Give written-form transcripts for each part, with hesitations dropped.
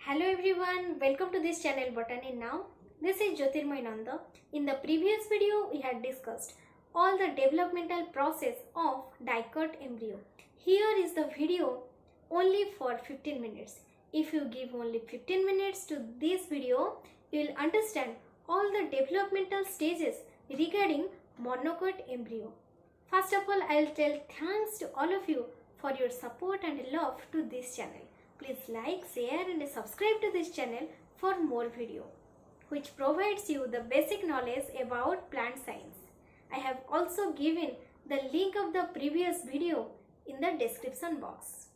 Hello everyone, welcome to this channel Botany Now. This is Jyotirmoy Nanda. In the previous video, we had discussed all the developmental process of dicot embryo. Here is the video only for 15 minutes. If you give only 15 minutes to this video, you will understand all the developmental stages regarding monocot embryo. First of all, I will tell thanks to all of you for your support and love to this channel. Please like, share and subscribe to this channel for more video which provides you the basic knowledge about plant science. I have also given the link of the previous video in the description box.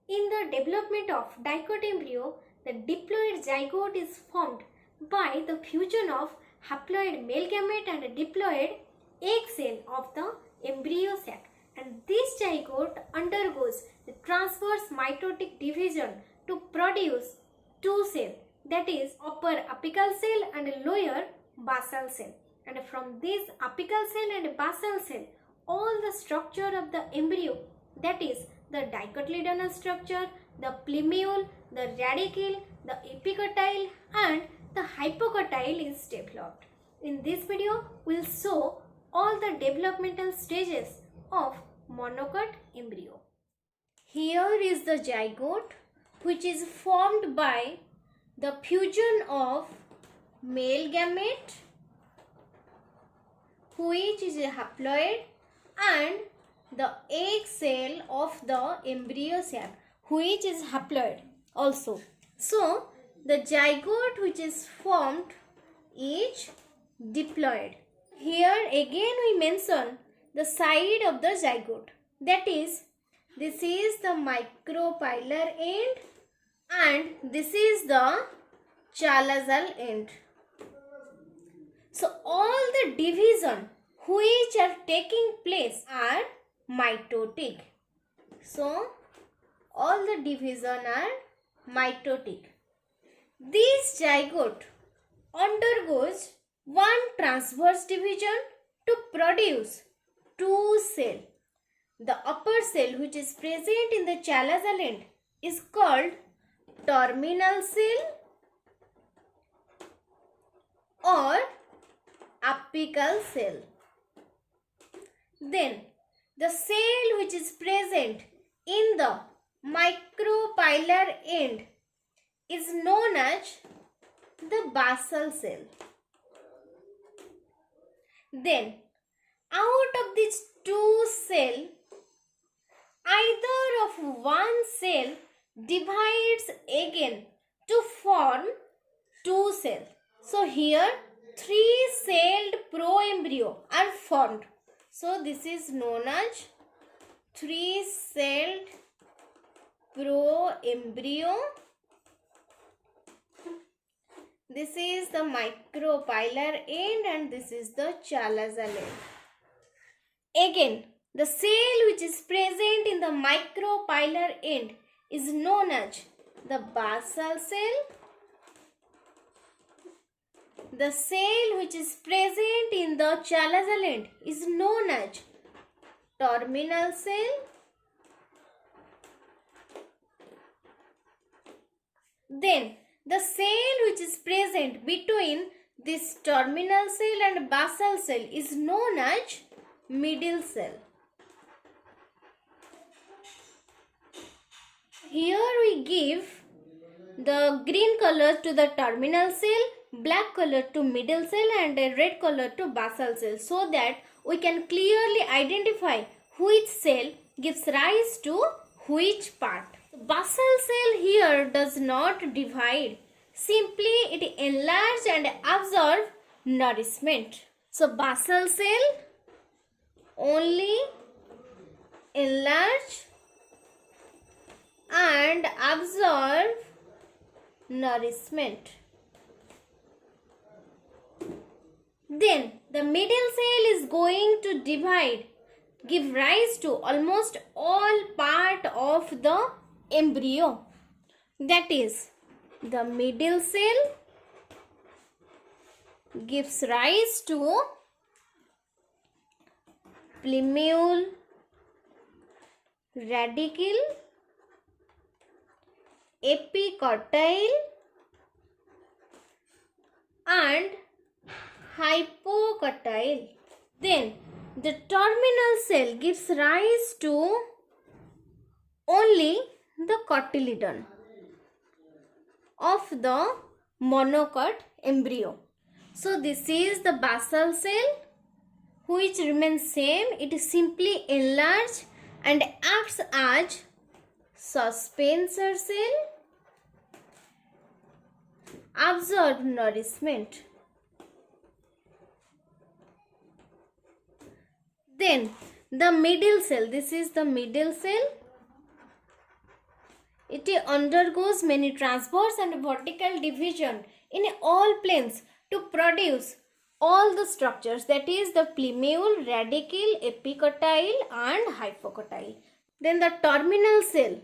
In the development of dicot embryo, the diploid zygote is formed by the fusion of haploid male gamete and diploid egg cell of the embryo sac, and this zygote undergoes the transverse mitotic division to produce two cells, that is upper apical cell and lower basal cell, and from this apical cell and basal cell all the structure of the embryo, that is the dicotyledonal structure, the plumule, the radicule, the epicotyl and the hypocotyl is developed. In this video, we will show all the developmental stages of monocot embryo. Here is the zygote which is formed by the fusion of male gamete which is a haploid and the egg cell of the embryo sac which is haploid also. So the zygote which is formed is diploid. Here again we mention the side of the zygote, that is this is the micropylar end and this is the chalazal end. So all the division which are taking place are mitotic. So all the division are mitotic. This zygote undergoes one transverse division to produce two cells. The upper cell which is present in the chalazal end is called terminal cell or apical cell. Then the cell which is present in the micropylar end is known as the basal cell. Then out of these two cells, either of one cell divides again to form two cells. So here three celled proembryo are formed. So this is known as three celled proembryo. This is the micropylar end and this is the chalazal end. Again, the cell which is present in the micropylar end is known as the basal cell. The cell which is present in the chalazal end is known as terminal cell. Then the cell which is present between this terminal cell and basal cell is known as middle cell. Here we give the green color to the terminal cell, black color to middle cell and a red color to basal cell, so that we can clearly identify which cell gives rise to which part. Basal cell here does not divide, simply it enlarge and absorb nourishment. So basal cell only enlarge and absorb nourishment. Then the middle cell is going to divide, give rise to almost all part of the embryo. That is, the middle cell gives rise to plumule, radicle, epicotyl and hypocotyl. Then the terminal cell gives rise to only the cotyledon of the monocot embryo. So this is the basal cell which remains same. It is simply enlarged and acts as suspensor cell, absorb nourishment. Then the middle cell, this is the middle cell. It undergoes many transverse and vertical division in all planes to produce all the structures, that is the plumule, radicle, epicotyl and hypocotyl. Then the terminal cell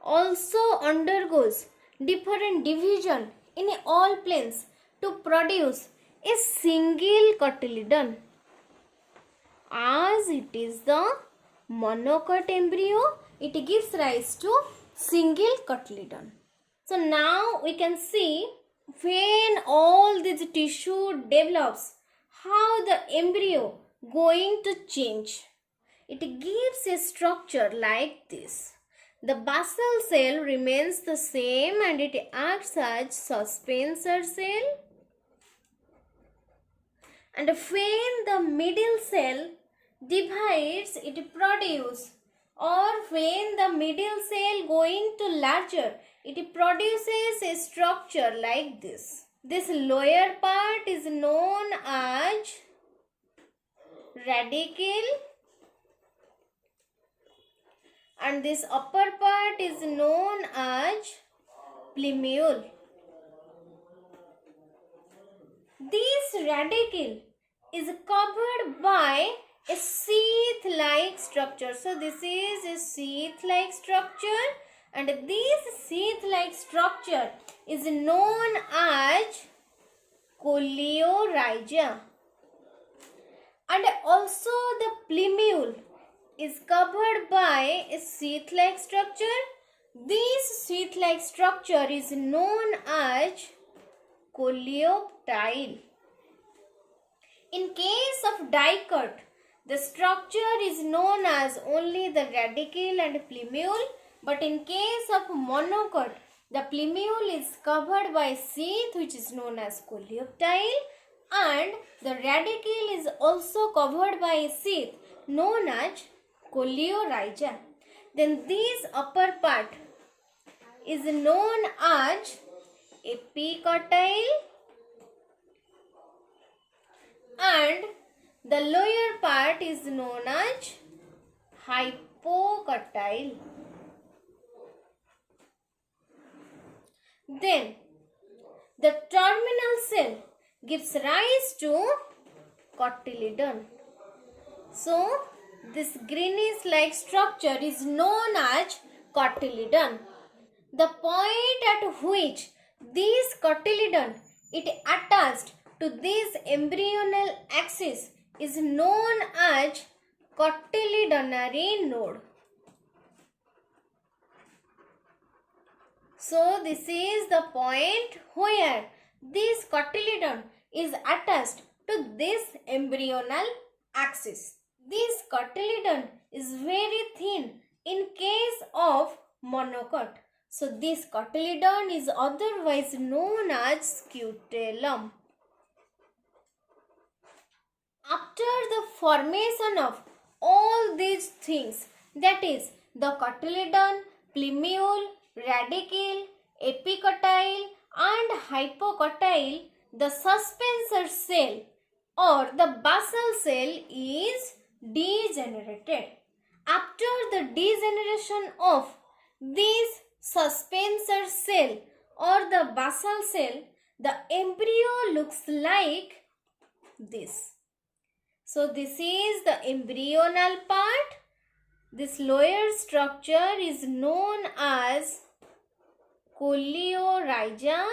also undergoes different division in all planes to produce a single cotyledon, as it is the monocot embryo. It gives rise to single cotyledon. So now we can see when all this tissue develops, how the embryo going to change. It gives a structure like this. The basal cell remains the same and it acts as suspensor cell. And when the middle cell divides, it produces, or when the middle cell going to larger, it produces a structure like this. This lower part is known as radicle and this upper part is known as plumule. This radicle is covered by a sheath-like structure. So this is a sheath-like structure and this sheath-like structure is known as coleorrhiza. And also the plumule is covered by a sheath-like structure. This sheath-like structure is known as cotyledon. In case of Dicot, the structure is known as only the radicle and plumule, but in case of Monocot, the plumule is covered by sheath which is known as cotyledon and the radicle is also covered by a sheath known as coleorrhiza. Then this upper part is known as epicotyl and the lower part is known as hypocotyl. Then the terminal cell gives rise to cotyledon. So this greenish like structure is known as cotyledon. The point at which this cotyledon it attached to this embryonal axis is known as cotyledonary node. So this is the point where this cotyledon is attached to this embryonal axis. This cotyledon is very thin in case of monocot. So this cotyledon is otherwise known as scutellum. After the formation of all these things, that is the cotyledon, plumule, radicle, epicotyl and hypocotyl, the suspensor cell or the basal cell is degenerated. After the degeneration of this suspensor cell or the basal cell, the embryo looks like this. So this is the embryonal part. This lower structure is known as coleorrhiza.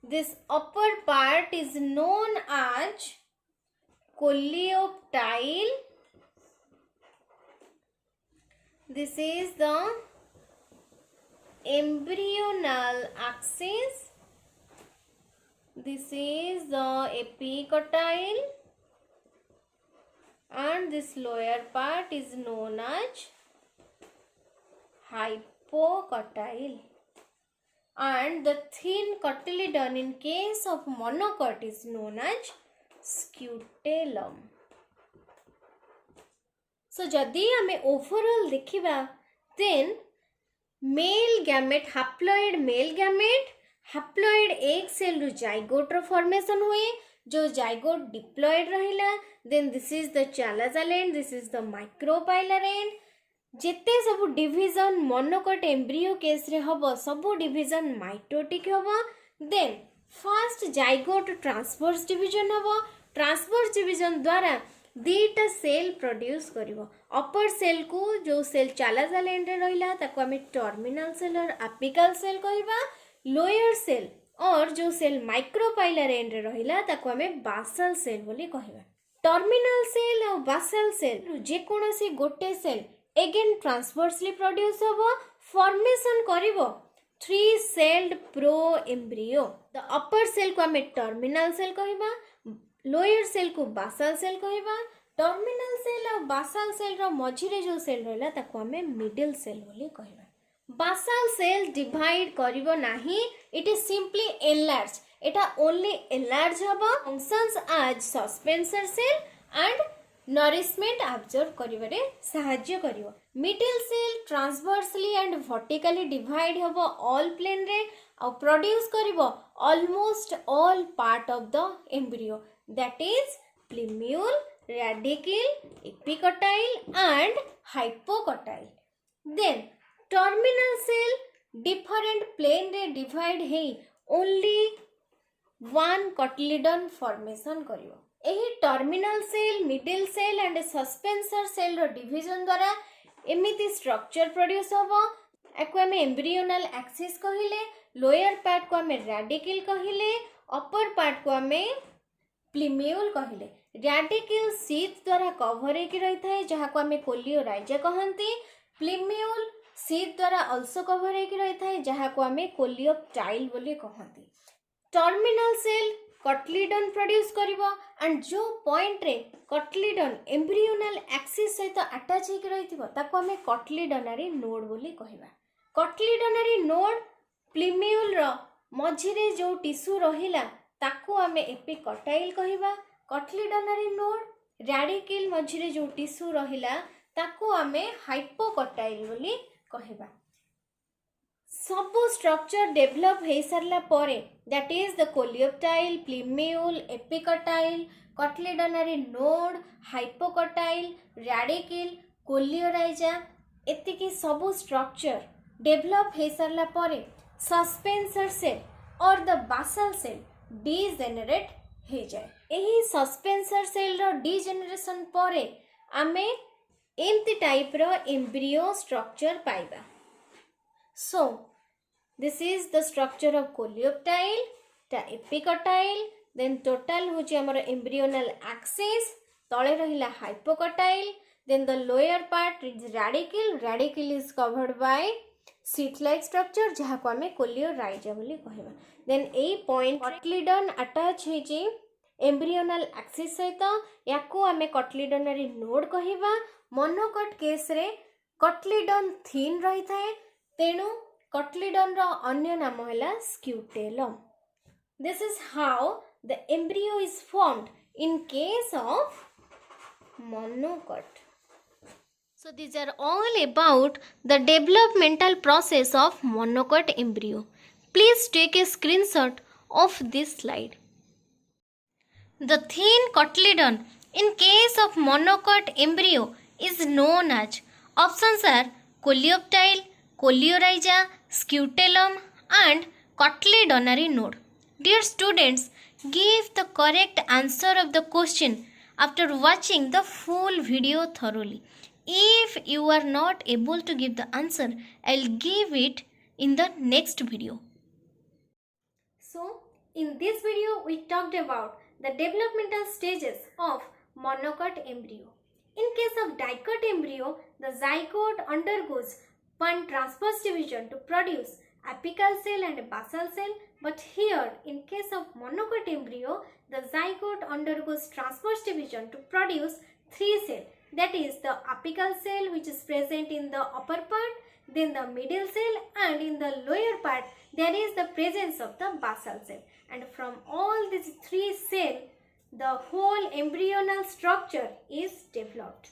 This upper part is known as coleoptile This is the embryonal axis. This is the epicotyl, and this lower part is known as hypocotyl, and the thin cotyledon in case of monocot is known as scutellum. So जदि आमे overall देखिबा, then male gamete, haploid male gamete, haploid egg cell ru zygote ro formation हुए, जो zygote diploid रहिला. Then this is the chalazal end, this is the micropylar end. जेते सब division monocot embryo case रे हबो, सबो division mitotic हबो. Then first zygote transverse division हबो. Transverse division द्वारा दीटा सेल प्रोड्यूस करिवो. अपर सेल को जो सेल चालाजाल एंड रे रहिला ताको हमें टर्मिनल सेल और एपिकल सेल कहबा. लोअर सेल और जो सेल माइक्रोपाइलर एंड रे रहिला ताको हमें बासल सेल बोली कहबा. टर्मिनल सेल और बासल सेल जे कोनोसी गोटे सेल अगेन ट्रांसवर्सली प्रोड्यूस होबो, फॉर्मेशन करिवो 3 celled proembryo. The upper cell को हमें टर्मिनल सेल कहबा, लोअर सेल को बासल सेल कहबा. टर्मिनल सेल और बासल सेल रो मझिरे जो सेल रहला ताको हमें मिडिल सेल बोली कहबा. बासल सेल डिवाइड करिवो नाही, इट इज सिंपली एनलार्ज. एटा ओनली एनलार्ज हबो, functions as suspensor cell and nourishment absorb करिवरे सहाय्य करिवो. Middle cell transversely and vertically divide हबो ऑल प्लेन रे और प्रोड्यूस करिवो almost all part of the embryo, that is plumule, radicle, epicotyl and hypocotyl. Then terminal cell different plane रे divide हेई only one cotyledon formation करिवो. एही terminal cell, middle cell and suspensor cell रो division द्वारा एमिति structure produce होबो. एको हमें एम्ब्रियोनल एक्सिस कहिले, लोअर पार्ट को हमें रेडिकल कहिले, अपर पार्ट को हमें प्लूम्यूल कहिले. रेडिकल शीथ द्वारा कवर होकर रही है जहाँ को हमें कोलियोराइजा कहती. प्लूम्यूल शीथ द्वारा अल्सो कवर होकर रही है जहाँ को हमें कोलियोप्टाइल बोली कहती. टर्मिनल सेल कटलीडन प्रोड्यूस करिवो एंड जो पॉइंट रे कटलीडन एम्ब्रियोनल एक्सिस सहित अटैच होकर रही ताको हमें कटलीडनरी नोड बोली कहबा. कटलीडनरी नोड प्लूम्यूल रो मझिरे जो टिश्यू रहिला ताको हमें एपिकटाइल कहबा. कटलीडनरी नोड रेडिकल मझिरे जो टिश्यू रहिला ताको हमें हाइपोकटाइल बोली कहबा. सब स्ट्रक्चर डेवलप हो सारा परे, that is the coleoptile, plumule, epicotyl, cotyledonary node, hypocotyl, radicle, coleorhiza, एतिकी सब स्ट्रक्चर डेवलप हो सारा परे सस्पेंसर सेल और द बासल सेल डीजेनेरेट हो जाए. यही सस्पेंसर सेल रो डीजेनेरेशन परे आमे एमती टाइप रो एम्ब्रियो स्ट्रक्चर पाइबा. So this is the structure of coleoptile, the epicotyl, then total होची हमर embryonal axis, तले रहिला hypocotyl, then the lower part is radicle. Radicle is covered by sheath like structure जहाँ को हमें कोलियोराइजा बोली कहबा. then ए point cotyledon attach होची embryonal axis सहित, याको हमें cotyledonary node कहबा. मोनोकॉट केस रे cotyledon thin रही थाए तेणु cotyledon रो अन्य नाम हैला scutellum. This is how the embryo is formed in case of monocot. So these are all about the developmental process of monocot embryo. Please take a screenshot of this slide. The thin cotyledon in case of monocot embryo is known as, options are coleoptile, coleorhiza, scutellum and cotyledonary node. Dear students, give the correct answer of the question after watching the full video thoroughly. If you are not able to give the answer, I'll give it in the next video. So, in this video we talked about the developmental stages of monocot embryo. In case of dicot embryo, the zygote undergoes one transverse division to produce apical cell and basal cell, but here in case of monocot embryo, the zygote undergoes transverse division to produce three cells, that is the apical cell which is present in the upper part, then the middle cell, and in the lower part there is the presence of the basal cell, and from all these three cells the whole embryonal structure is developed.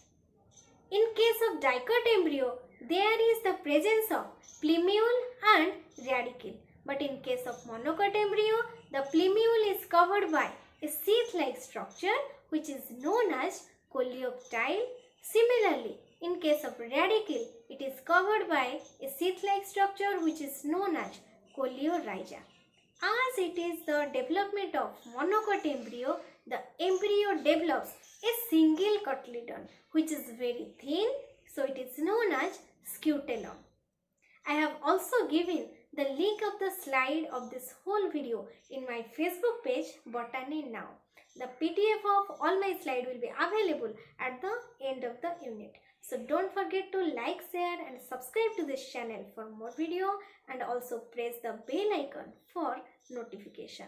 In case of dicot embryo, there is the presence of plumule and radicle. But in case of monocot embryo, the plumule is covered by a sheath-like structure which is known as coleoptile. Similarly, in case of radicle, it is covered by a sheath-like structure which is known as coleorhiza. As it is the development of monocot embryo, the embryo develops a single cotyledon which is very thin, so it is known as scutellum. I have also given the link of the slide of this whole video in my Facebook page Botany Now. The PDF of all my slides will be available at the end of the unit. So don't forget to like, share and subscribe to this channel for more video, and also press the bell icon for notification.